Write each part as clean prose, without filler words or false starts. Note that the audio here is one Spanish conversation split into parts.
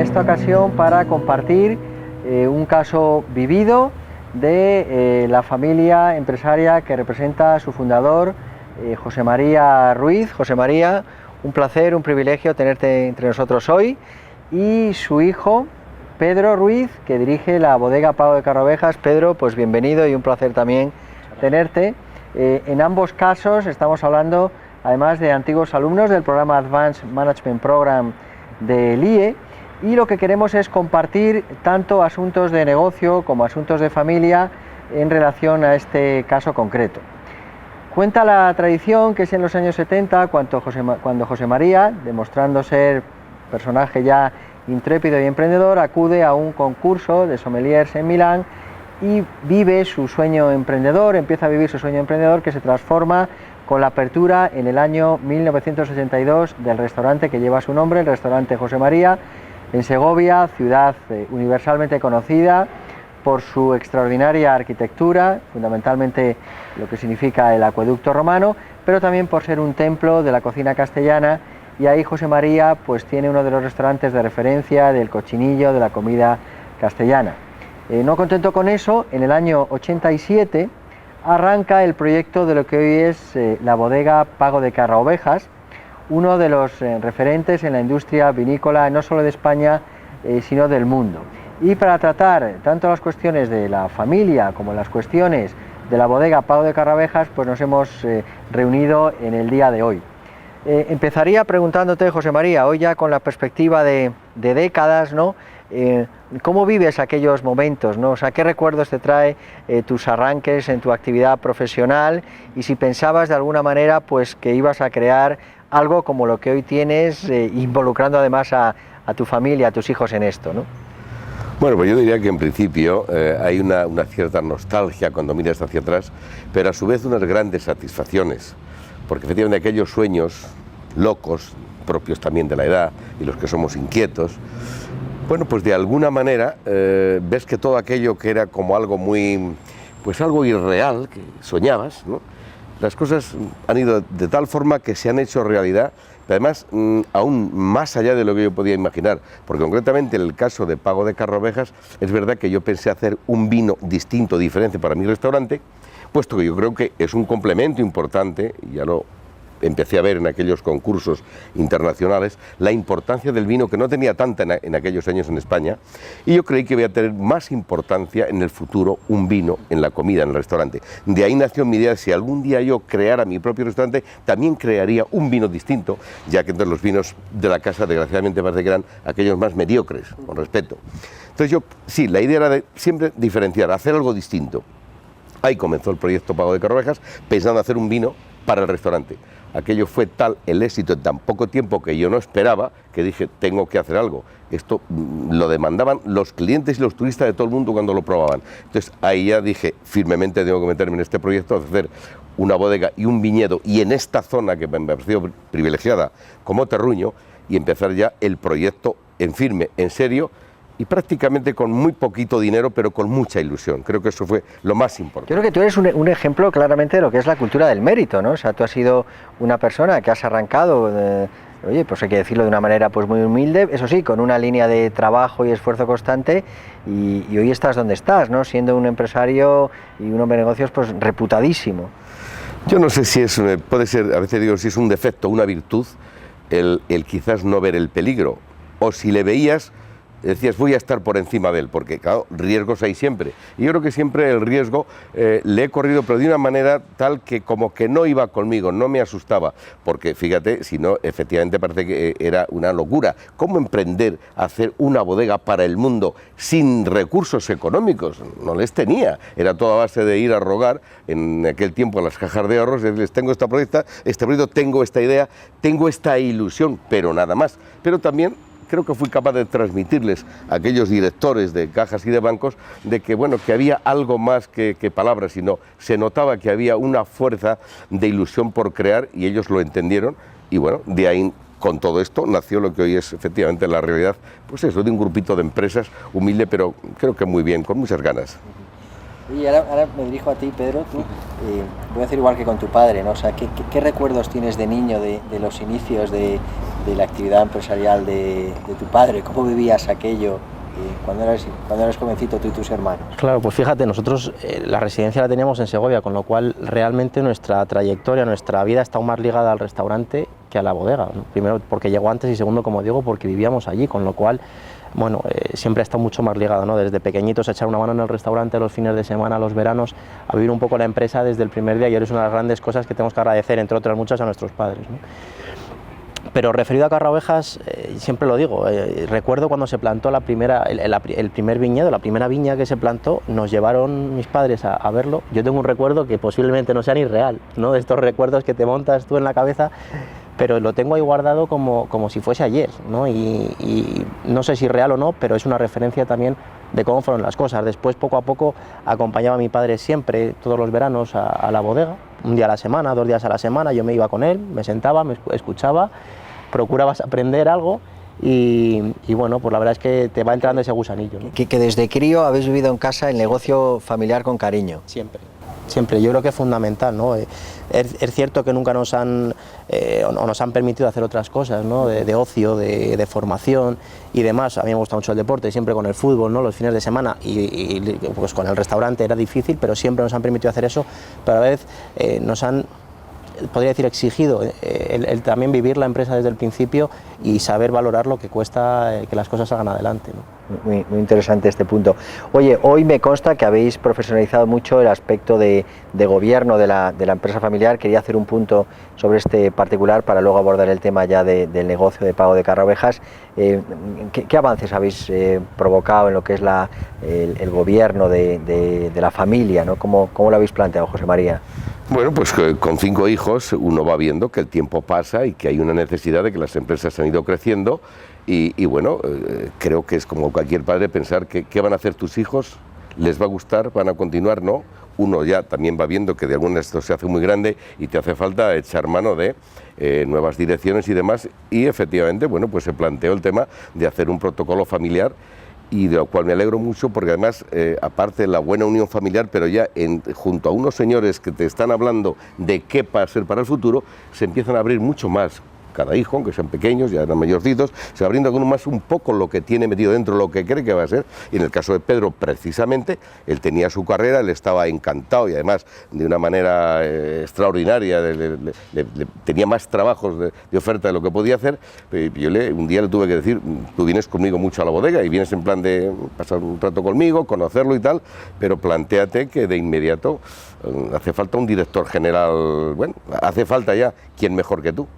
esta ocasión para compartir un caso vivido de la familia empresaria que representa a su fundador, José María Ruiz. José María, un placer, un privilegio tenerte entre nosotros hoy, y su hijo, Pedro Ruiz, que dirige la bodega Pago de Carraovejas. Pedro, pues bienvenido y un placer también tenerte. En ambos casos estamos hablando, además, de antiguos alumnos del programa Advanced Management Program del IE, y lo que queremos es compartir tanto asuntos de negocio como asuntos de familia en relación a este caso concreto. Cuenta la tradición que es en los años 70 cuando José María, demostrando ser personaje ya intrépido y emprendedor, acude a un concurso de sommeliers en Milán y vive su sueño emprendedor, empieza a vivir su sueño emprendedor, que se transforma con la apertura en el año 1982 del restaurante que lleva su nombre, el restaurante José María, en Segovia, ciudad universalmente conocida por su extraordinaria arquitectura, fundamentalmente lo que significa el acueducto romano, pero también por ser un templo de la cocina castellana, y ahí José María pues tiene uno de los restaurantes de referencia del cochinillo, de la comida castellana. No contento con eso, en el año 87 arranca el proyecto de lo que hoy es la bodega Pago de Carraovejas, uno de los referentes en la industria vinícola no solo de España, sino del mundo. Y para tratar tanto las cuestiones de la familia como las cuestiones de la bodega Pago de Carraovejas, pues nos hemos reunido en el día de hoy. Empezaría preguntándote, José María, hoy ya con la perspectiva de décadas, ¿no? ¿Cómo vives aquellos momentos, ¿no? O sea, ¿qué recuerdos te trae tus arranques en tu actividad profesional? Y si pensabas de alguna manera pues que ibas a crear algo como lo que hoy tienes, involucrando además a tu familia, a tus hijos en esto, ¿no? Bueno, pues yo diría que en principio hay una cierta nostalgia cuando miras hacia atrás, pero a su vez unas grandes satisfacciones, porque efectivamente aquellos sueños locos, propios también de la edad y los que somos inquietos, bueno, pues de alguna manera ves que todo aquello que era como algo muy, pues algo irreal, que soñabas, ¿no? Las cosas han ido de tal forma que se han hecho realidad, pero además aún más allá de lo que yo podía imaginar, porque concretamente en el caso de Pago de Carraovejas es verdad que yo pensé hacer un vino distinto, diferente para mi restaurante, puesto que yo creo que es un complemento importante, y ya lo empecé a ver en aquellos concursos internacionales, la importancia del vino, que no tenía tanta en aquellos años en España, y yo creí que iba a tener más importancia en el futuro un vino en la comida, en el restaurante. De ahí nació mi idea de si algún día yo creara mi propio restaurante, también crearía un vino distinto, ya que entonces los vinos de la casa desgraciadamente parece que eran aquellos más mediocres, con respeto. Entonces yo, sí, la idea era de siempre diferenciar, hacer algo distinto. Ahí comenzó el proyecto Pago de Carraovejas, pensando hacer un vino para el restaurante. Aquello fue tal el éxito en tan poco tiempo que yo no esperaba, que dije, tengo que hacer algo. Esto lo demandaban los clientes y los turistas de todo el mundo cuando lo probaban. Entonces ahí ya dije, firmemente tengo que meterme en este proyecto, de hacer una bodega y un viñedo, y en esta zona que me pareció privilegiada como Terruño, y empezar ya el proyecto en firme, en serio, y prácticamente con muy poquito dinero, pero con mucha ilusión. Creo que eso fue lo más importante. Yo creo que tú eres un ejemplo claramente de lo que es la cultura del mérito, ¿no? O sea, tú has sido una persona que has arrancado, oye, pues hay que decirlo de una manera pues muy humilde, eso sí, con una línea de trabajo y esfuerzo constante, y hoy estás donde estás, ¿no? Siendo un empresario y un hombre de negocios pues reputadísimo. Yo no sé si es, puede ser, a veces digo, si es un defecto, una virtud, el quizás no ver el peligro, o si le veías, decías, voy a estar por encima de él, porque claro, riesgos hay siempre. Y yo creo que siempre el riesgo le he corrido, pero de una manera tal que como que no iba conmigo, no me asustaba, porque fíjate, si no, efectivamente parece que era una locura. ¿Cómo emprender a hacer una bodega para el mundo sin recursos económicos? No les tenía, era toda a base de ir a rogar en aquel tiempo a las cajas de ahorros, decirles, tengo este proyecto, tengo esta idea, tengo esta ilusión, pero nada más. Pero también creo que fui capaz de transmitirles a aquellos directores de cajas y de bancos de que, bueno, que había algo más que palabras, sino se notaba que había una fuerza de ilusión por crear, y ellos lo entendieron, y bueno, de ahí, con todo esto, nació lo que hoy es efectivamente la realidad, pues eso, de un grupito de empresas humilde, pero creo que muy bien, con muchas ganas. Y ahora me dirijo a ti, Pedro. Tú, voy a decir igual que con tu padre, ¿no? O sea, ¿qué recuerdos tienes de niño de los inicios de la actividad empresarial de tu padre? ¿Cómo vivías aquello cuando eras jovencito, tú y tus hermanos? Claro, pues fíjate, nosotros la residencia la teníamos en Segovia, con lo cual realmente nuestra trayectoria, nuestra vida está aún más ligada al restaurante que a la bodega, ¿no? Primero porque llegó antes y segundo, como digo, porque vivíamos allí, con lo cual bueno, siempre ha estado mucho más ligado, ¿no? Desde pequeñitos a echar una mano en el restaurante los fines de semana, los veranos, a vivir un poco la empresa desde el primer día, y es una de las grandes cosas que tenemos que agradecer, entre otras muchas, a nuestros padres, ¿no? Pero referido a Carraovejas, siempre lo digo, recuerdo cuando se plantó el primer viñedo, la primera viña que se plantó, nos llevaron mis padres a verlo. Yo tengo un recuerdo que posiblemente no sea ni real, ¿no? De estos recuerdos que te montas tú en la cabeza, pero lo tengo ahí guardado como si fuese ayer, ¿no? Y no sé si real o no, pero es una referencia también de cómo fueron las cosas. Después, poco a poco, acompañaba a mi padre siempre, todos los veranos, a la bodega, un día a la semana, 2 días a la semana. Yo me iba con él, me sentaba, me escuchaba, procurabas aprender algo y bueno, pues la verdad es que te va entrando ese gusanillo, ¿no? Que desde crío habéis vivido en casa el negocio familiar con cariño. Siempre. Siempre, yo creo que es fundamental, ¿no? Es cierto que nunca nos han permitido hacer otras cosas, ¿no? De ocio, de formación y demás. A mí me gusta mucho el deporte, siempre con el fútbol, ¿no? Los fines de semana y pues con el restaurante era difícil, pero siempre nos han permitido hacer eso, pero a la vez nos han, podría decir, exigido el también vivir la empresa desde el principio y saber valorar lo que cuesta que las cosas salgan adelante, ¿no? Muy interesante este punto. Oye, hoy me consta que habéis profesionalizado mucho el aspecto de gobierno de la empresa familiar. Quería hacer un punto sobre este particular para luego abordar el tema ya del negocio de pago de Carraovejas. ¿Qué avances habéis provocado en lo que es el gobierno de la familia, ¿no? ¿Cómo lo habéis planteado, José María? Bueno, pues con 5 hijos uno va viendo que el tiempo pasa y que hay una necesidad de que las empresas han ido creciendo y bueno, creo que es como cualquier padre pensar que qué van a hacer tus hijos, les va a gustar, van a continuar, ¿no? Uno ya también va viendo que de alguna esto se hace muy grande y te hace falta echar mano de nuevas direcciones y demás, y efectivamente, bueno, pues se planteó el tema de hacer un protocolo familiar, y de lo cual me alegro mucho porque además, aparte de la buena unión familiar, pero ya junto a unos señores que te están hablando de qué va a ser para el futuro, se empiezan a abrir mucho más. Cada hijo, aunque sean pequeños, ya eran mayorcitos, se va abriendo con más un poco lo que tiene metido dentro, lo que cree que va a ser. Y en el caso de Pedro, precisamente, él tenía su carrera, él estaba encantado y además de una manera extraordinaria, tenía más trabajos de oferta de lo que podía hacer. Yo un día le tuve que decir, tú vienes conmigo mucho a la bodega y vienes en plan de pasar un rato conmigo, conocerlo y tal, pero plantéate que de inmediato hace falta un director general, bueno, hace falta ya, ¿quién mejor que tú?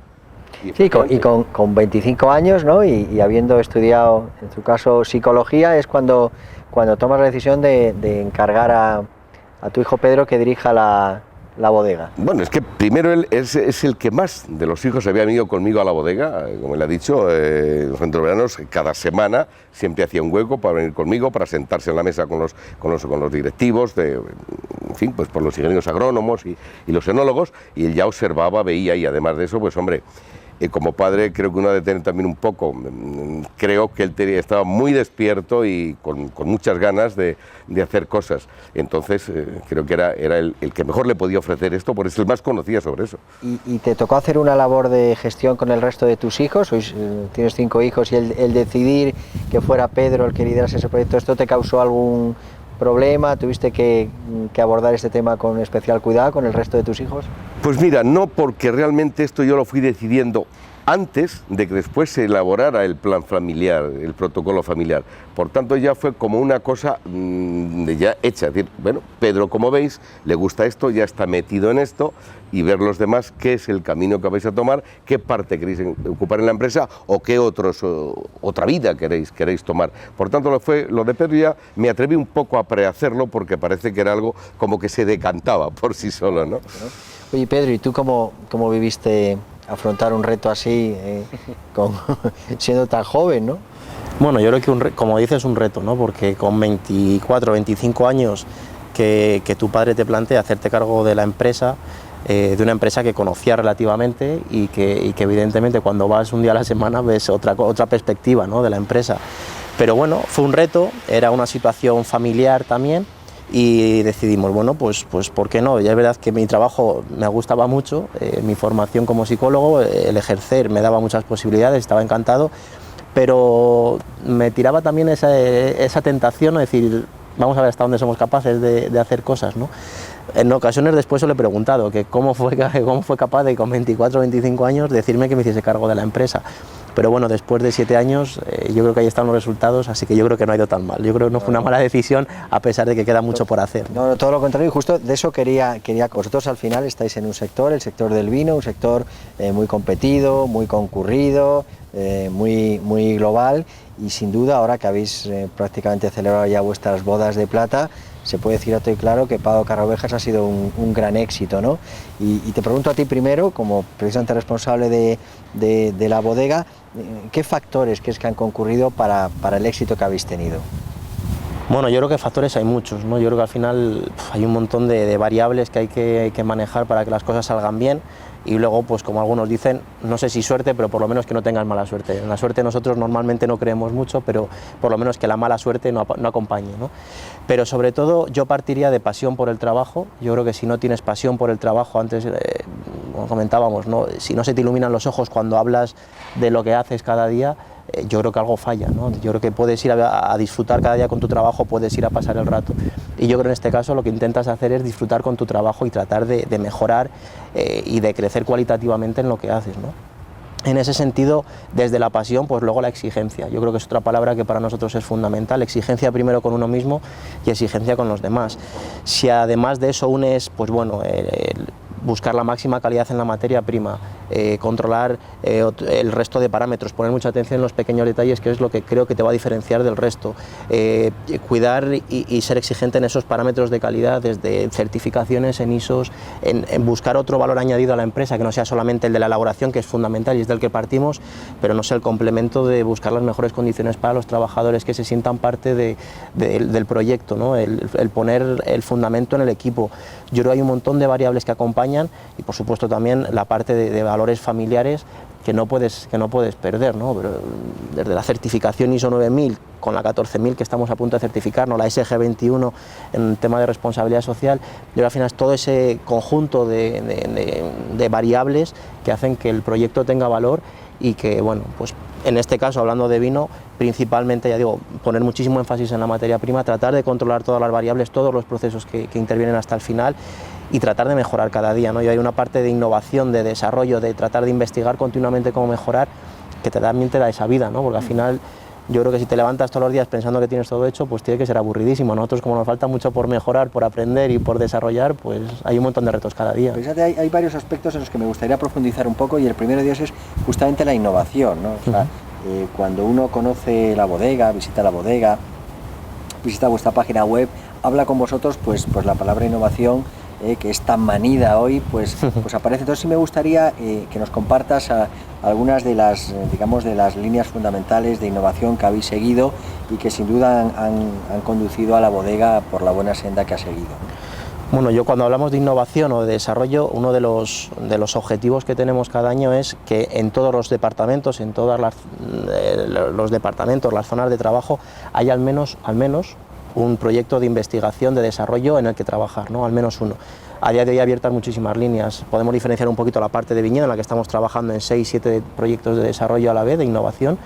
Sí, con 25 años, ¿no? Y habiendo estudiado, en tu caso, psicología, es cuando tomas la decisión de encargar a tu hijo Pedro que dirija la bodega. Bueno, es que primero él es el que más de los hijos había venido conmigo a la bodega, como él ha dicho, los centroveranos, cada semana siempre hacía un hueco para venir conmigo, para sentarse en la mesa con los directivos, en fin, pues por los ingenieros agrónomos y los enólogos, y él ya observaba, veía, y además de eso, pues hombre, como padre creo que uno ha de tener también un poco, creo que él estaba muy despierto y con muchas ganas de hacer cosas, entonces creo que era el que mejor le podía ofrecer esto, por eso el más conocía sobre eso. ¿Y te tocó hacer una labor de gestión con el resto de tus hijos? Hoy tienes 5 hijos y el decidir que fuera Pedro el que liderase ese proyecto, ¿esto te causó algún problema? ¿Tuviste que abordar este tema con especial cuidado con el resto de tus hijos? Pues mira, no, porque realmente esto yo lo fui decidiendo antes de que después se elaborara el plan familiar, el protocolo familiar. Por tanto, ya fue como una cosa ya hecha. Es decir, bueno, Pedro, como veis, le gusta esto, ya está metido en esto, y ver los demás qué es el camino que vais a tomar, qué parte queréis ocupar en la empresa o qué otra vida queréis tomar. Por tanto, lo de Pedro ya me atreví un poco a prehacerlo porque parece que era algo como que se decantaba por sí solo, ¿no? Oye, Pedro, ¿y tú cómo viviste afrontar un reto así, siendo tan joven, ¿no? Bueno, yo creo que, como dices, un reto, ¿no? Porque con 24, 25 años que tu padre te plantea hacerte cargo de la empresa, de una empresa que conocía relativamente y que evidentemente cuando vas un día a la semana ves otra perspectiva, ¿no? De la empresa. Pero bueno, fue un reto, era una situación familiar también, y decidimos, bueno, pues ¿por qué no? Ya es verdad que mi trabajo me gustaba mucho, mi formación como psicólogo, el ejercer me daba muchas posibilidades, estaba encantado, pero me tiraba también esa tentación, es decir, vamos a ver hasta dónde somos capaces de hacer cosas, ¿no? En ocasiones después le he preguntado que cómo fue capaz de con 24 o 25 años decirme que me hiciese cargo de la empresa. Pero bueno, después de 7 años yo creo que ahí están los resultados, así que yo creo que no ha ido tan mal. Yo creo que no fue una mala decisión, a pesar de que queda mucho por hacer. No, todo lo contrario, y justo de eso quería que vosotros al final estáis en un sector, el sector del vino, un sector muy competido, muy concurrido, muy global, y sin duda ahora que habéis prácticamente celebrado ya vuestras bodas de plata, se puede decir alto y claro que Pado Carrovejas ha sido un gran éxito, ¿no? Y te pregunto a ti primero, como precisamente responsable de la bodega, ¿qué factores crees que han concurrido para el éxito que habéis tenido? Bueno, yo creo que factores hay muchos, ¿no? Yo creo que al final hay un montón de variables que hay que manejar para que las cosas salgan bien, y luego, pues como algunos dicen, no sé si suerte, pero por lo menos que no tengan mala suerte. En la suerte nosotros normalmente no creemos mucho, pero por lo menos que la mala suerte no acompañe, ¿no? Pero sobre todo yo partiría de pasión por el trabajo. Yo creo que si no tienes pasión por el trabajo, antes como comentábamos, ¿no? Si no se te iluminan los ojos cuando hablas de lo que haces cada día, yo creo que algo falla, ¿no? Yo creo que puedes ir a disfrutar cada día con tu trabajo, puedes ir a pasar el rato, y yo creo que en este caso lo que intentas hacer es disfrutar con tu trabajo y tratar de mejorar y de crecer cualitativamente en lo que haces, ¿no? En ese sentido, desde la pasión, pues luego la exigencia. Yo creo que es otra palabra que para nosotros es fundamental. Exigencia primero con uno mismo y exigencia con los demás. Si además de eso unes, pues bueno, buscar la máxima calidad en la materia prima, controlar el resto de parámetros, poner mucha atención en los pequeños detalles, que es lo que creo que te va a diferenciar del resto, cuidar y ser exigente en esos parámetros de calidad, desde certificaciones en ISOs, en buscar otro valor añadido a la empresa, que no sea solamente el de la elaboración, que es fundamental y es del que partimos, pero no sea el complemento de buscar las mejores condiciones para los trabajadores, que se sientan parte del proyecto, ¿no? El poner el fundamento en el equipo. Yo creo que hay un montón de variables que acompañan, y por supuesto también la parte de valores familiares que no puedes perder, ¿no? Pero desde la certificación ISO 9000 con la 14000 que estamos a punto de certificarnos, la SG 21 en tema de responsabilidad social, y al final es todo ese conjunto de variables que hacen que el proyecto tenga valor, y que, bueno, pues en este caso, hablando de vino, principalmente, ya digo, poner muchísimo énfasis en la materia prima, tratar de controlar todas las variables, todos los procesos que intervienen hasta el final, y tratar de mejorar cada día, ¿no? Y hay una parte de innovación, de desarrollo, de tratar de investigar continuamente cómo mejorar, que también te da esa vida, ¿no? Porque al final yo creo que si te levantas todos los días pensando que tienes todo hecho, pues tiene que ser aburridísimo. Nosotros, como nos falta mucho por mejorar, por aprender y por desarrollar, pues hay un montón de retos cada día. Fíjate, hay varios aspectos en los que me gustaría profundizar un poco, y el primero de ellos es justamente la innovación, ¿no? O sea, cuando uno conoce la bodega, visita la bodega, visita vuestra página web, habla con vosotros, pues la palabra innovación, que es tan manida hoy, pues aparece. Entonces sí me gustaría que nos compartas algunas de las, digamos, de las líneas fundamentales de innovación que habéis seguido y que sin duda han conducido a la bodega por la buena senda que ha seguido. Bueno, yo cuando hablamos de innovación o de desarrollo, uno de los objetivos que tenemos cada año es que en todos los departamentos, en todos los departamentos, las zonas de trabajo, haya al menos un proyecto de investigación, de desarrollo en el que trabajar, ¿no? Al menos uno. A día de hoy abiertas muchísimas líneas. Podemos diferenciar un poquito la parte de viñedo, en la que estamos trabajando en 6-7 proyectos de desarrollo a la vez, de innovación.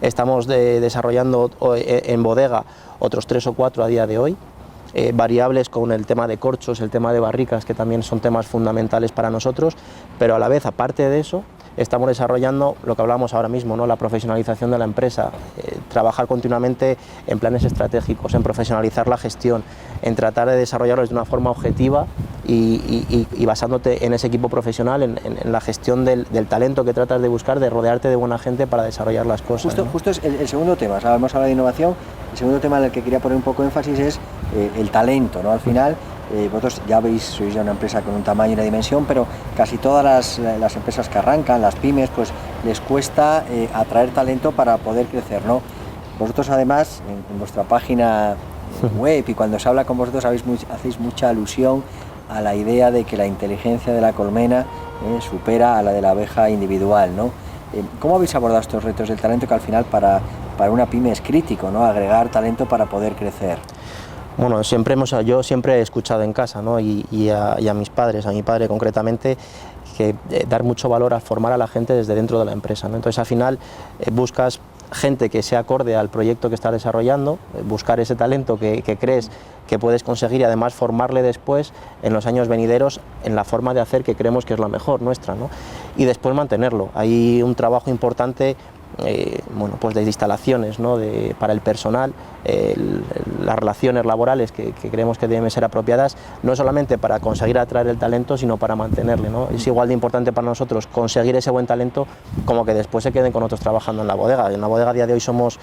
Estamos desarrollando en bodega otros 3 o 4 a día de hoy. Variables con el tema de corchos, el tema de barricas, que también son temas fundamentales para nosotros, pero a la vez, aparte de eso, estamos desarrollando lo que hablamos ahora mismo, ¿no? La profesionalización de la empresa, trabajar continuamente en planes estratégicos, en profesionalizar la gestión, en tratar de desarrollarlos de una forma objetiva y basándote en ese equipo profesional, en la gestión del talento que tratas de buscar, de rodearte de buena gente para desarrollar las cosas. Justo es el segundo tema, o sea, hemos hablado de innovación, el segundo tema en el que quería poner un poco de énfasis es el talento, ¿no? Al final, vosotros ya sois ya una empresa con un tamaño y una dimensión, pero casi todas las empresas que arrancan, las pymes, pues les cuesta atraer talento para poder crecer, ¿no? Vosotros además, en vuestra página web y cuando se habla con vosotros hacéis mucha alusión a la idea de que la inteligencia de la colmena supera a la de la abeja individual, ¿no? ¿Cómo habéis abordado estos retos del talento, que al final para una pyme es crítico, ¿no? Agregar talento para poder crecer? Bueno, yo siempre he escuchado en casa, ¿no? y a mis padres, a mi padre concretamente, que dar mucho valor a formar a la gente desde dentro de la empresa, ¿no? Entonces al final buscas gente que sea acorde al proyecto que estás desarrollando, buscar ese talento que crees que puedes conseguir y además formarle después en los años venideros en la forma de hacer que creemos que es la mejor nuestra, ¿no? Y después mantenerlo. Hay un trabajo importante bueno, pues de instalaciones, ¿no? Para el personal, las relaciones laborales que creemos que deben ser apropiadas, no solamente para conseguir atraer el talento, sino para mantenerle, ¿no? Es igual de importante para nosotros conseguir ese buen talento como que después se queden con nosotros trabajando en la bodega. En la bodega a día de hoy somos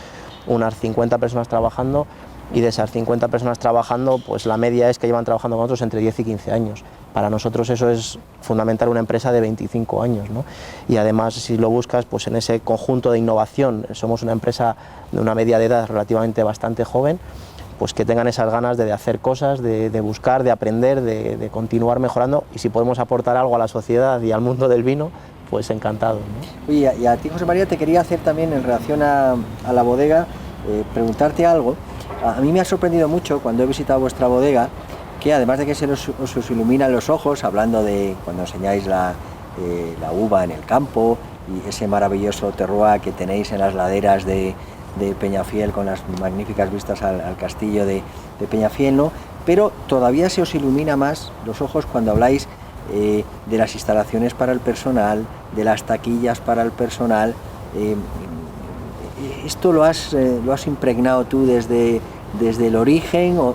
unas 50 personas trabajando, y de esas 50 personas trabajando, pues la media es que llevan trabajando con nosotros entre 10 y 15 años. Para nosotros eso es fundamental, una empresa de 25 años, ¿no? Y además, si lo buscas, pues en ese conjunto de innovación, somos una empresa de una media de edad relativamente bastante joven, pues que tengan esas ganas de hacer cosas, de buscar, de aprender, de continuar mejorando, y si podemos aportar algo a la sociedad y al mundo del vino, pues encantado, ¿no? Oye, y a ti, José María, te quería hacer también en relación a la bodega, preguntarte algo. A mí me ha sorprendido mucho cuando he visitado vuestra bodega, que además de que os iluminan los ojos, hablando de cuando enseñáis la uva en el campo y ese maravilloso terroir que tenéis en las laderas de Peñafiel con las magníficas vistas al castillo de Peñafiel, ¿no? Pero todavía se os ilumina más los ojos cuando habláis de las instalaciones para el personal, de las taquillas para el personal. ¿Esto lo has impregnado tú desde el origen, o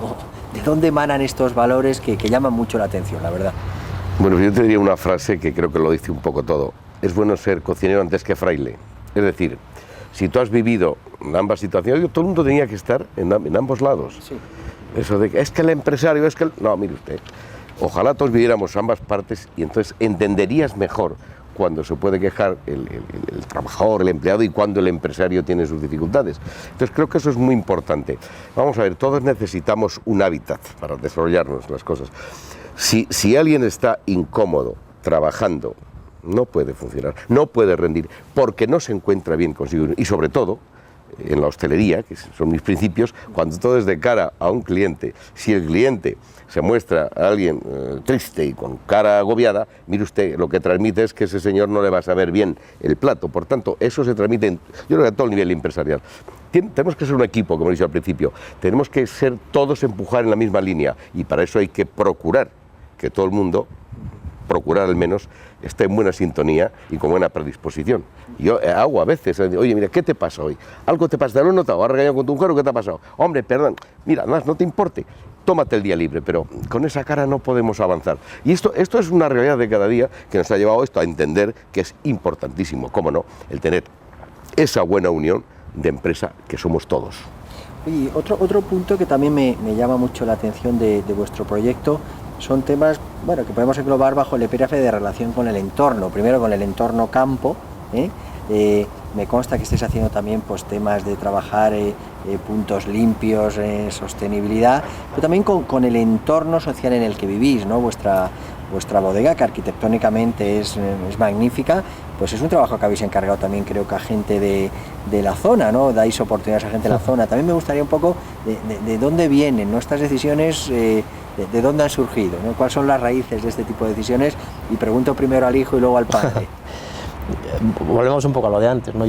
de dónde emanan estos valores que llaman mucho la atención, la verdad? Bueno, yo te diría una frase que creo que lo dice un poco todo. Es bueno ser cocinero antes que fraile. Es decir, si tú has vivido en ambas situaciones, todo el mundo tenía que estar en ambos lados. Sí. Eso de que es que el empresario, es que no, mire usted, ojalá todos viviéramos ambas partes y entonces entenderías mejor cuando se puede quejar el trabajador, el empleado, y cuando el empresario tiene sus dificultades. Entonces creo que eso es muy importante. Vamos a ver, todos necesitamos un hábitat para desarrollarnos las cosas. Si alguien está incómodo trabajando, no puede funcionar, no puede rendir, porque no se encuentra bien consigo. Y sobre todo, en la hostelería, que son mis principios, cuando todo es de cara a un cliente, si el cliente se muestra a alguien triste y con cara agobiada, mire usted, lo que transmite es que ese señor no le va a saber bien el plato. Por tanto, eso se transmite, yo creo que a todo el nivel empresarial. Tenemos que ser un equipo, como he dicho al principio, tenemos que ser todos empujar en la misma línea, y para eso hay que procurar que todo el mundo, procurar al menos, esté en buena sintonía y con buena predisposición. Yo hago a veces, oye, mira, ¿qué te pasa hoy? ¿Algo te pasa? ¿Te lo he notado? ¿Has regañado con tu mujer o qué te ha pasado? Hombre, perdón, mira, no te importe, tómate el día libre, pero con esa cara no podemos avanzar. Y esto es una realidad de cada día que nos ha llevado esto a entender que es importantísimo, cómo no, el tener esa buena unión de empresa que somos todos. Y otro punto que también me llama mucho la atención de vuestro proyecto son temas, bueno, que podemos englobar bajo el epígrafe de relación con el entorno. Primero con el entorno campo, me consta que estáis haciendo también pues temas de trabajar puntos limpios, sostenibilidad, pero también con el entorno social en el que vivís, ¿no? Vuestra bodega, que arquitectónicamente es magnífica, pues es un trabajo que habéis encargado también, creo que a gente de la zona, ¿no? Dais oportunidades a gente de la zona. También me gustaría un poco de dónde vienen, ¿no? Estas decisiones, de dónde han surgido, ¿no? ¿Cuáles son las raíces de este tipo de decisiones? Y pregunto primero al hijo y luego al padre. Volvemos un poco a lo de antes, ¿no?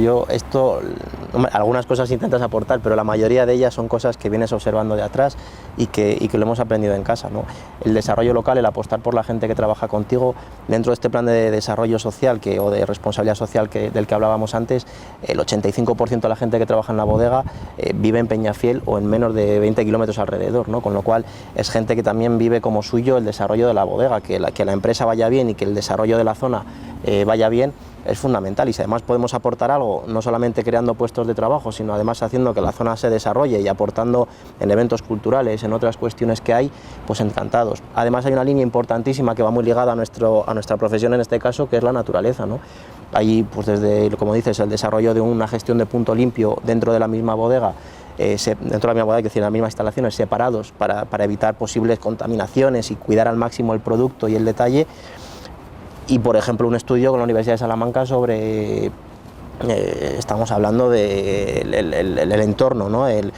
Algunas cosas intentas aportar, pero la mayoría de ellas son cosas que vienes observando de atrás y que lo hemos aprendido en casa, ¿no? El desarrollo local, el apostar por la gente que trabaja contigo, dentro de este plan de desarrollo social o de responsabilidad social del que hablábamos antes, el 85% de la gente que trabaja en la bodega vive en Peñafiel o en menos de 20 kilómetros alrededor, ¿no? Con lo cual es gente que también vive como suyo el desarrollo de la bodega, que la empresa vaya bien y que el desarrollo de la zona vaya bien, es fundamental. Y si además podemos aportar algo, no solamente creando puestos de trabajo, sino además haciendo que la zona se desarrolle y aportando en eventos culturales, en otras cuestiones que hay, pues encantados. Además hay una línea importantísima que va muy ligada a nuestra profesión en este caso, que es la naturaleza, ¿no? Ahí, pues desde, como dices, el desarrollo de una gestión de punto limpio dentro de la misma bodega, dentro de la misma bodega, es decir, en las mismas instalaciones, separados para evitar posibles contaminaciones y cuidar al máximo el producto y el detalle. Y, por ejemplo, un estudio con la Universidad de Salamanca sobre estamos hablando del el entorno, ¿no? El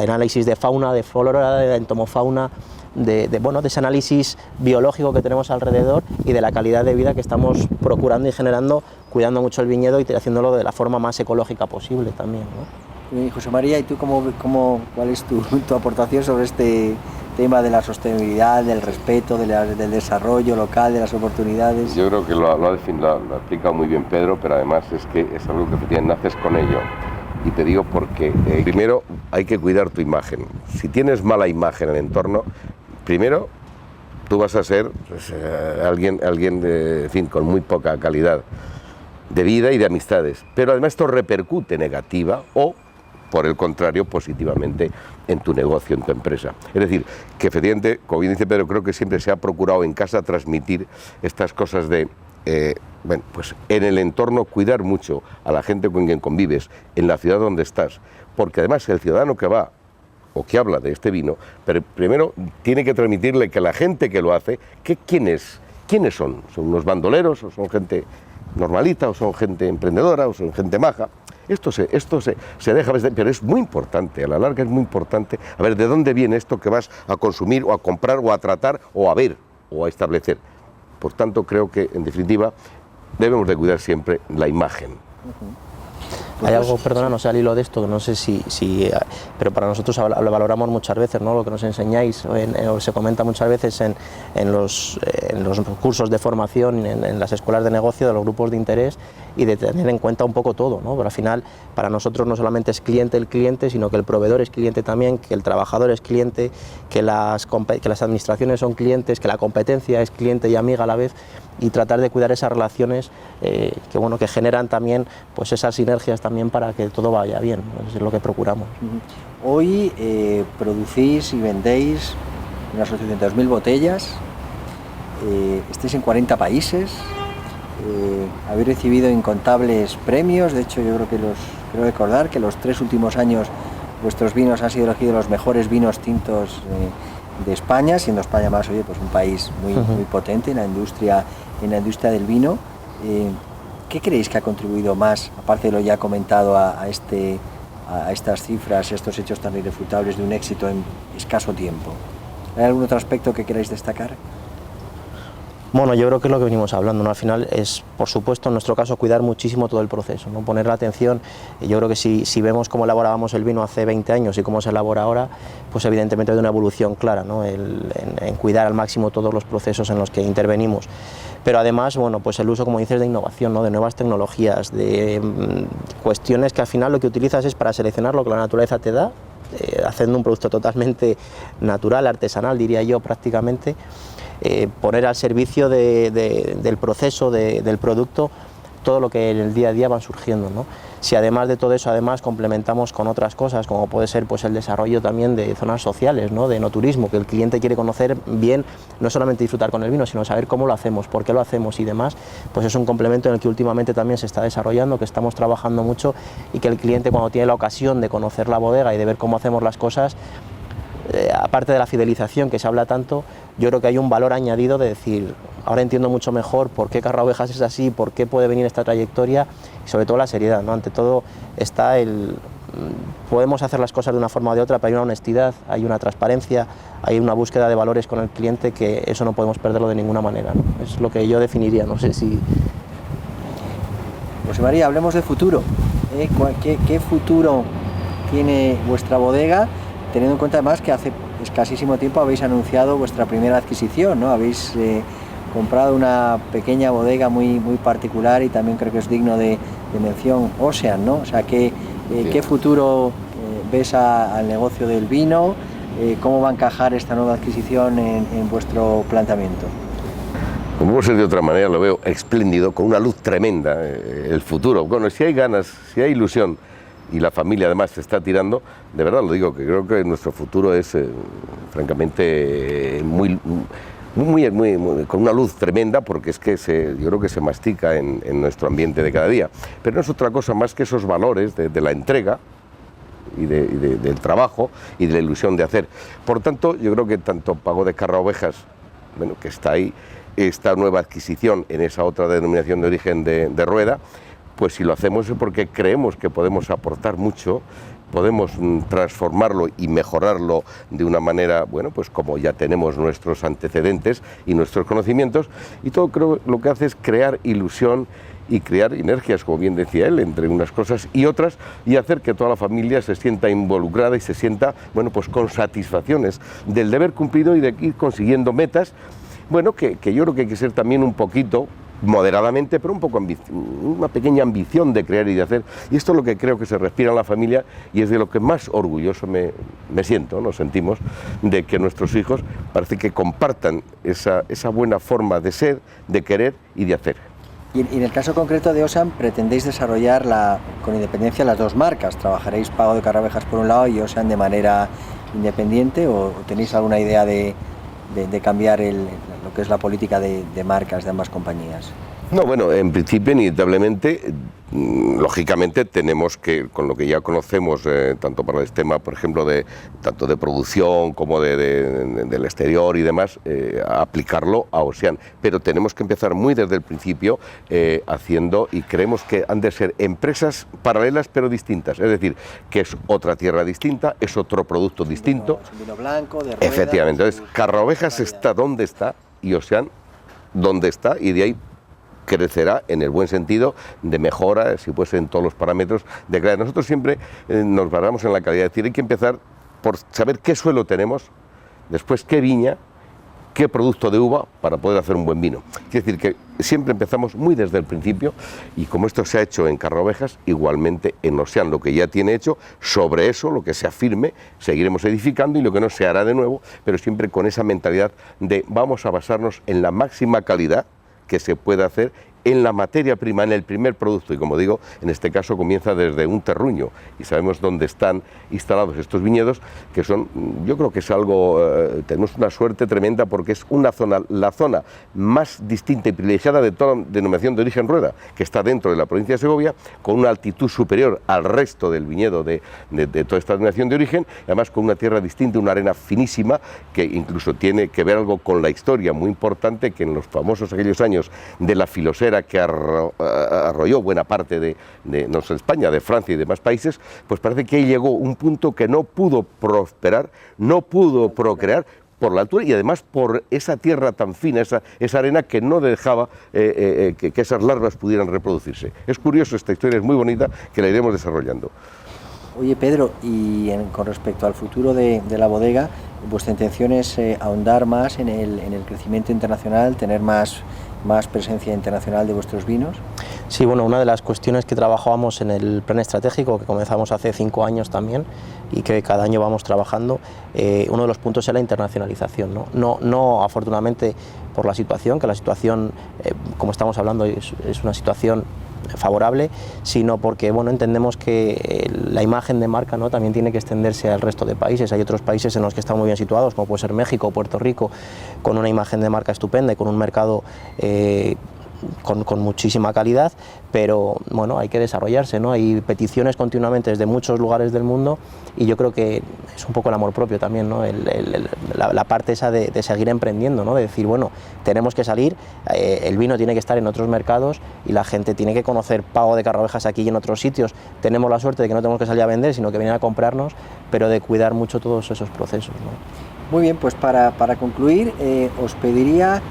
análisis de fauna, de flora, de entomofauna, de ese análisis biológico que tenemos alrededor y de la calidad de vida que estamos procurando y generando, cuidando mucho el viñedo y haciéndolo de la forma más ecológica posible también, ¿no? José María, ¿y tú cuál es tu aportación sobre este tema de la sostenibilidad, del respeto, del desarrollo local, de las oportunidades? Yo creo que lo ha explicado muy bien Pedro, pero además es que es algo que efectivamente naces con ello. Y te digo porque primero hay que cuidar tu imagen. Si tienes mala imagen en el entorno, primero tú vas a ser pues, alguien en fin, con muy poca calidad de vida y de amistades. Pero además esto repercute negativa o, por el contrario, positivamente en tu negocio, en tu empresa. Es decir, que efectivamente, como bien dice Pedro, creo que siempre se ha procurado en casa transmitir estas cosas de, pues en el entorno cuidar mucho a la gente con quien convives, en la ciudad donde estás, porque además el ciudadano que va o que habla de este vino, pero primero tiene que transmitirle que la gente que lo hace, ¿quiénes son? ¿Son unos bandoleros o son gente normalita o son gente emprendedora o son gente maja? Esto se deja, pero es muy importante, a la larga es muy importante, a ver, ¿de dónde viene esto que vas a consumir o a comprar o a tratar o a ver o a establecer? Por tanto, creo que, en definitiva, debemos de cuidar siempre la imagen. Hay algo, perdona, no sé al hilo de esto, que no sé pero para nosotros lo valoramos muchas veces, ¿no? Lo que nos enseñáis, o se comenta muchas veces en los cursos de formación, en las escuelas de negocio, de los grupos de interés, y de tener en cuenta un poco todo, ¿no? Pero al final, para nosotros no solamente es cliente el cliente, sino que el proveedor es cliente también, que el trabajador es cliente, que las administraciones son clientes, que la competencia es cliente y amiga a la vez, y tratar de cuidar esas relaciones que generan también pues esas sinergias también para que todo vaya bien, ¿no? Eso es lo que procuramos. Hoy producís y vendéis unas 800.000 botellas, estáis en 40 países, habéis recibido incontables premios. De hecho, yo creo recordar que los 3 últimos años vuestros vinos han sido elegidos los mejores vinos tintos de España, siendo España más pues un país muy potente en la industria del vino. ¿Qué creéis que ha contribuido más, aparte de lo ya comentado, a estas cifras, a estos hechos tan irrefutables de un éxito en escaso tiempo? ¿Hay algún otro aspecto que queráis destacar? Bueno, yo creo que es lo que venimos hablando, ¿no? Al final es, por supuesto, en nuestro caso, cuidar muchísimo todo el proceso, ¿no? Poner la atención. Yo creo que si vemos cómo elaborábamos el vino hace 20 años y cómo se elabora ahora, pues evidentemente hay una evolución clara, ¿no? En cuidar al máximo todos los procesos en los que intervenimos. Pero además, bueno, pues el uso, como dices, de innovación, ¿no? De nuevas tecnologías, de cuestiones que al final lo que utilizas es para seleccionar lo que la naturaleza te da, haciendo un producto totalmente natural, artesanal, diría yo, prácticamente. Poner al servicio del proceso, del producto, todo lo que en el día a día va surgiendo, ¿no? Si además de todo eso, además complementamos con otras cosas, como puede ser pues el desarrollo también de zonas sociales, ¿no? De enoturismo, que el cliente quiere conocer bien, no solamente disfrutar con el vino, sino saber cómo lo hacemos, por qué lo hacemos y demás, pues es un complemento en el que últimamente también se está desarrollando, que estamos trabajando mucho, y que el cliente, cuando tiene la ocasión de conocer la bodega y de ver cómo hacemos las cosas, aparte de la fidelización que se habla tanto, yo creo que hay un valor añadido de decir, ahora entiendo mucho mejor por qué Carrao Ovejas es así, por qué puede venir esta trayectoria, y sobre todo la seriedad, ¿no? Ante todo está podemos hacer las cosas de una forma o de otra, pero hay una honestidad, hay una transparencia, hay una búsqueda de valores con el cliente, que eso no podemos perderlo de ninguna manera, ¿no? Es lo que yo definiría, no sé si... José María, hablemos de futuro. ¿Qué futuro tiene vuestra bodega? Teniendo en cuenta además que hace escasísimo tiempo habéis anunciado vuestra primera adquisición, ¿no? Habéis comprado una pequeña bodega muy particular, y también creo que es digno de mención, Ocean, ¿no? O sea, ¿qué futuro ves al negocio del vino? ¿Cómo va a encajar esta nueva adquisición en vuestro planteamiento? Como puede ser de otra manera, lo veo espléndido, con una luz tremenda, el futuro. Bueno, si hay ganas, si hay ilusión, y la familia además se está tirando, de verdad lo digo, que creo que nuestro futuro es francamente con una luz tremenda, porque es que yo creo que se mastica en nuestro ambiente de cada día. Pero no es otra cosa más que esos valores de la entrega y del trabajo y de la ilusión de hacer. Por tanto, yo creo que tanto Pago de Carrao Ovejas, bueno, que está ahí, esta nueva adquisición en esa otra denominación de origen de Rueda, pues si lo hacemos es porque creemos que podemos aportar mucho, podemos transformarlo y mejorarlo de una manera, bueno, pues como ya tenemos nuestros antecedentes y nuestros conocimientos, y todo creo lo que hace es crear ilusión y crear sinergias, como bien decía él, entre unas cosas y otras, y hacer que toda la familia se sienta involucrada y se sienta, bueno, pues con satisfacciones del deber cumplido y de ir consiguiendo metas, bueno, que yo creo que hay que ser también un poquito, moderadamente, pero un poco una pequeña ambición de crear y de hacer, y esto es lo que creo que se respira en la familia y es de lo que más orgulloso me siento, nos sentimos, de que nuestros hijos parece que compartan esa buena forma de ser, de querer y de hacer. Y en el caso concreto de Ocean, ¿pretendéis desarrollar con independencia las dos marcas? ¿Trabajaréis Pago de Carraovejas por un lado y Ocean de manera independiente, o tenéis alguna idea de cambiar lo que es la política de marcas de ambas compañías? No, bueno, en principio, inevitablemente, lógicamente tenemos que, con lo que ya conocemos, tanto para el tema, por ejemplo, tanto de producción como del exterior y demás, aplicarlo a Ocean. Pero tenemos que empezar muy desde el principio haciendo, y creemos que han de ser empresas paralelas pero distintas. Es decir, que es otra tierra distinta, es otro producto distinto. Es un vino blanco, de rueda. Efectivamente. Entonces, Carraovejas está donde está y Ocean donde está, y de ahí crecerá en el buen sentido de mejora, si puede ser en todos los parámetros de calidad. Nosotros siempre nos basamos en la calidad, es decir, hay que empezar por saber qué suelo tenemos, después qué viña, qué producto de uva para poder hacer un buen vino. Es decir, que siempre empezamos muy desde el principio, y como esto se ha hecho en Carraovejas, igualmente en Ocean, lo que ya tiene hecho, sobre eso, lo que se afirme, seguiremos edificando, y lo que no se hará de nuevo, pero siempre con esa mentalidad de vamos a basarnos en la máxima calidad que se puede hacer en la materia prima, en el primer producto, y como digo, en este caso comienza desde un terruño, y sabemos dónde están instalados estos viñedos, que son, yo creo que es algo, tenemos una suerte tremenda, porque es una zona, la zona más distinta y privilegiada de toda la denominación de origen Rueda, que está dentro de la provincia de Segovia, con una altitud superior al resto del viñedo de toda esta denominación de origen, y además con una tierra distinta, una arena finísima, que incluso tiene que ver algo con la historia muy importante, que en los famosos aquellos años de la filosera que arrolló buena parte de no solo España, de Francia y demás países, pues parece que ahí llegó un punto que no pudo prosperar, no pudo procrear por la altura, y además por esa tierra tan fina, esa arena que no dejaba que esas larvas pudieran reproducirse. Es curioso, esta historia es muy bonita, que la iremos desarrollando. Oye, Pedro, y con respecto al futuro de la bodega, ¿vuestra intención es ahondar más en el crecimiento internacional, tener más presencia internacional de vuestros vinos? Sí, bueno, una de las cuestiones que trabajábamos en el plan estratégico, que comenzamos hace 5 años también, y que cada año vamos trabajando, uno de los puntos es la internacionalización, ¿no? No afortunadamente por la situación, que la situación, como estamos hablando, es una situación favorable, sino porque, bueno, entendemos que la imagen de marca, ¿no?, también tiene que extenderse al resto de países. Hay otros países en los que están muy bien situados, como puede ser México o Puerto Rico, con una imagen de marca estupenda y con un mercado con muchísima calidad, pero bueno, hay que desarrollarse, ¿no? Hay peticiones continuamente desde muchos lugares del mundo, y yo creo que es un poco el amor propio también, ¿no? La parte esa de seguir emprendiendo, ¿no? De decir, bueno, tenemos que salir, el vino tiene que estar en otros mercados y la gente tiene que conocer Pago de Carraovejas aquí y en otros sitios. Tenemos la suerte de que no tenemos que salir a vender, sino que vienen a comprarnos, pero de cuidar mucho todos esos procesos, ¿no? Muy bien, pues para concluir, os pediría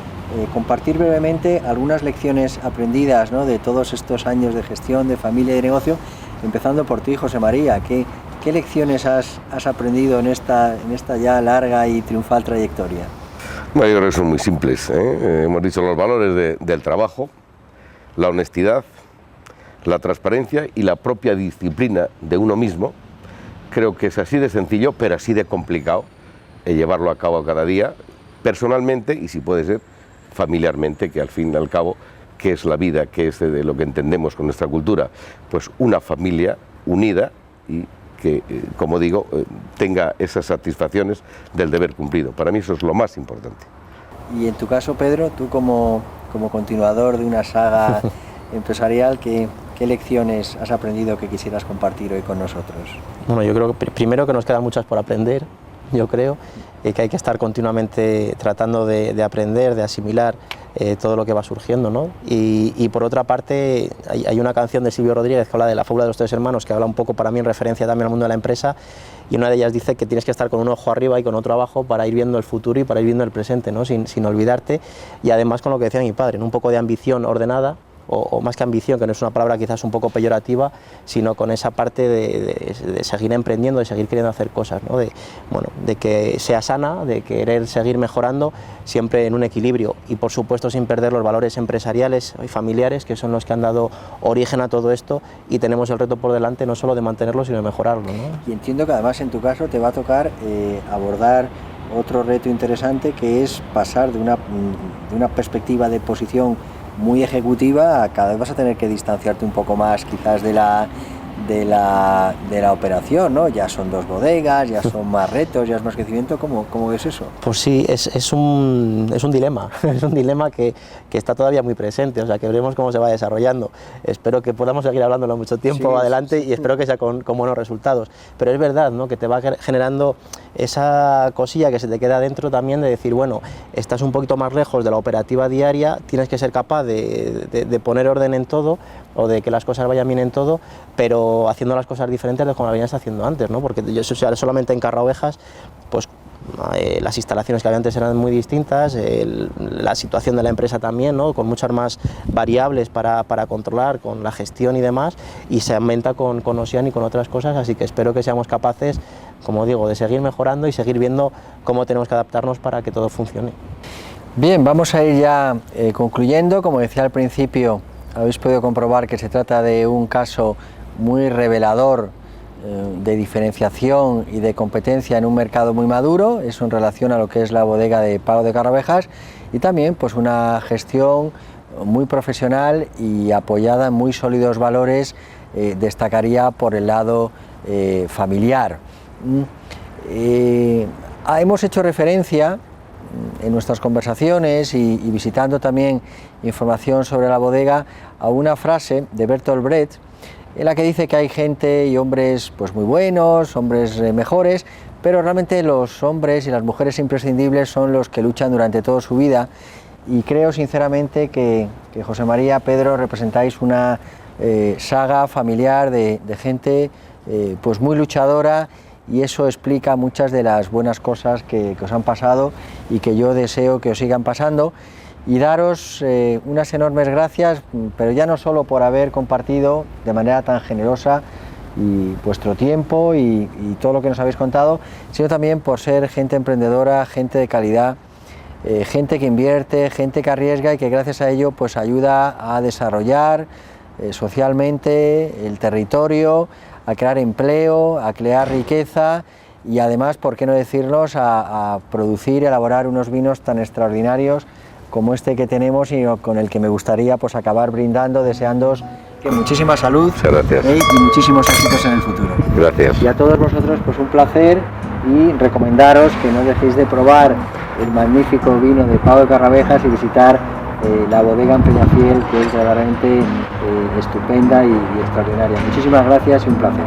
compartir brevemente algunas lecciones aprendidas, ¿no?, de todos estos años de gestión, de familia y de negocio, empezando por ti, José María. ¿Qué lecciones has aprendido en esta ya larga y triunfal trayectoria? Bueno, yo creo que son muy simples, ¿eh? Hemos dicho los valores del trabajo, la honestidad, la transparencia y la propia disciplina de uno mismo. Creo que es así de sencillo, pero así de complicado llevarlo a cabo cada día, personalmente y, si puede ser, familiarmente, que al fin y al cabo, ¿qué es la vida? ¿Qué es de lo que entendemos con nuestra cultura? Pues una familia unida y que, como digo, tenga esas satisfacciones del deber cumplido. Para mí eso es lo más importante. Y en tu caso, Pedro, tú como continuador de una saga empresarial, ¿qué lecciones has aprendido que quisieras compartir hoy con nosotros? Bueno, yo creo que primero que nos quedan muchas por aprender, yo creo, que hay que estar continuamente tratando de aprender, de asimilar todo lo que va surgiendo, ¿no? Y por otra parte, hay una canción de Silvio Rodríguez que habla de la fábula de los tres hermanos, que habla un poco para mí en referencia también al mundo de la empresa, y una de ellas dice que tienes que estar con un ojo arriba y con otro abajo para ir viendo el futuro y para ir viendo el presente, ¿no? Sin olvidarte, y además con lo que decía mi padre, ¿no? Un poco de ambición ordenada, o más que ambición, que no es una palabra quizás un poco peyorativa, sino con esa parte de seguir emprendiendo, de seguir queriendo hacer cosas, ¿no? De que sea sana, de querer seguir mejorando, siempre en un equilibrio, y por supuesto sin perder los valores empresariales y familiares, que son los que han dado origen a todo esto, y tenemos el reto por delante no solo de mantenerlo, sino de mejorarlo, ¿no? Y entiendo que además en tu caso te va a tocar abordar otro reto interesante, que es pasar de una perspectiva de posición muy ejecutiva a cada vez vas a tener que distanciarte un poco más quizás de la operación, ¿no? Ya son 2 bodegas, ya son más retos, ya es más crecimiento. ¿Cómo ves eso? Pues sí, es un dilema, es un dilema que está todavía muy presente, o sea, que veremos cómo se va desarrollando. Espero que podamos seguir hablándolo mucho tiempo adelante, y espero que sea con buenos resultados. Pero es verdad, ¿no? Que te va generando esa cosilla que se te queda dentro también, de decir, bueno, estás un poquito más lejos de la operativa diaria, tienes que ser capaz de poner orden en todo, o de que las cosas vayan bien en todo, pero haciendo las cosas diferentes de como las venías haciendo antes, ¿no? Porque yo solamente en Carra Ovejas, pues las instalaciones que había antes eran muy distintas, la situación de la empresa también, ¿no? Con muchas más variables para controlar, con la gestión y demás, y se aumenta con Ocean y con otras cosas, así que espero que seamos capaces, como digo, de seguir mejorando y seguir viendo cómo tenemos que adaptarnos para que todo funcione. Bien, vamos a ir ya concluyendo. Como decía al principio, habéis podido comprobar que se trata de un caso muy revelador de diferenciación y de competencia en un mercado muy maduro, eso en relación a lo que es la bodega de Pago de Carra Ovejas, y también pues una gestión muy profesional y apoyada en muy sólidos valores, destacaría por el lado familiar. Hemos hecho referencia en nuestras conversaciones y visitando también información sobre la bodega a una frase de Bertolt Brecht, en la que dice que hay gente y hombres pues muy buenos, hombres mejores, pero realmente los hombres y las mujeres imprescindibles son los que luchan durante toda su vida, y creo sinceramente que José María, Pedro, representáis una saga familiar de gente pues muy luchadora, y eso explica muchas de las buenas cosas que os han pasado y que yo deseo que os sigan pasando, y daros unas enormes gracias, pero ya no solo por haber compartido de manera tan generosa y vuestro tiempo y todo lo que nos habéis contado, sino también por ser gente emprendedora, gente de calidad, gente que invierte, gente que arriesga y que gracias a ello pues ayuda a desarrollar socialmente el territorio, a crear empleo, a crear riqueza y además, por qué no decirnos, a producir y elaborar unos vinos tan extraordinarios como este que tenemos y con el que me gustaría pues acabar brindando, deseándoos que muchísima salud y muchísimos éxitos en el futuro. Gracias. Y a todos vosotros pues un placer, y recomendaros que no dejéis de probar el magnífico vino de Pago de Carra Ovejas y visitar la bodega en Peñafiel, que es verdaderamente estupenda y extraordinaria. Muchísimas gracias y un placer.